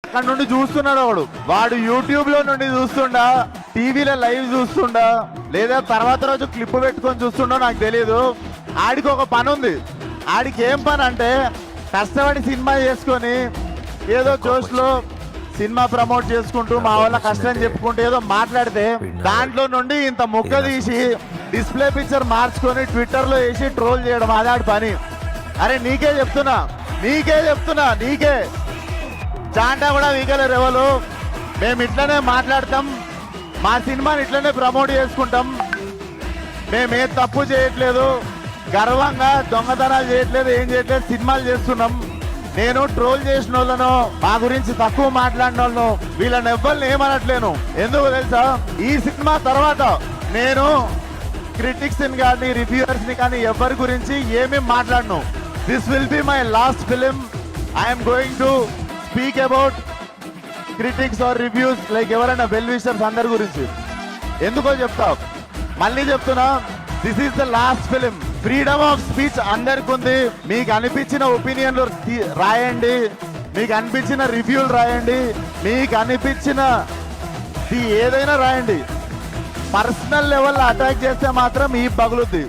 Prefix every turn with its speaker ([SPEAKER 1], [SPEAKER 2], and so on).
[SPEAKER 1] అక్కడ నుండి చూస్తున్నాడు వాడు యూట్యూబ్ లో నుండి చూస్తుండా, టీవీలో లైవ్ చూస్తుండా, లేదా తర్వాత రోజు క్లిప్ పెట్టుకొని చూస్తుండో నాకు తెలియదు. ఆడికి ఒక పని ఉంది. ఆడికి ఏం పని అంటే కష్టపడి సినిమా చేసుకొని ఏదో జోష్లో సినిమా ప్రమోట్ చేసుకుంటూ మా వాళ్ళ కష్టం చెప్పుకుంటూ ఏదో మాట్లాడితే దాంట్లో నుండి ఇంత ముక్క తీసి డిస్ప్లే పిక్చర్ మార్చుకొని ట్విట్టర్ లో వేసి ట్రోల్ చేయడం అదే ఆడి పని. అరే నీకే చెప్తున్నా నీకే చాంటా కూడా వీగలేరు ఎవరు. మేము ఇట్లనే మాట్లాడతాం, మా సినిమాని ఇట్లనే ప్రమోట్ చేసుకుంటాం, మేమే తప్పు చేయట్లేదు, గర్వంగా దొంగతనాలు చేయట్లేదు, ఏం చేయట్లేదు, సినిమాలు చేస్తున్నాం. నేను ట్రోల్ చేసిన వాళ్ళను, మా గురించి తక్కువ మాట్లాడిన వాళ్ళను వీళ్ళని ఎవ్వరిని ఏమనట్లేను. ఎందుకు తెలుసా, ఈ సినిమా తర్వాత నేను క్రిటిక్స్ ని కానీ రివ్యూవర్స్ ని కానీ ఎవరి గురించి ఏమీ మాట్లాడను. This will be my last film. I'm going to speak about critics or reviews like ఎవరైనా వెల్ విషర్స్ అందరి గురించి. ఎందుకో చెప్తా, మళ్ళీ చెప్తున్నా, this is the last film. Freedom of speech అందరికి ఉంది. మీకు అనిపించిన ఒపీనియన్లు రాయండి, మీకు అనిపించిన రివ్యూలు రాయండి, మీకు అనిపించిన ఏదైనా రాయండి. పర్సనల్ లెవెల్లో అటాక్ చేస్తే మాత్రం ఈ పగులుద్ది.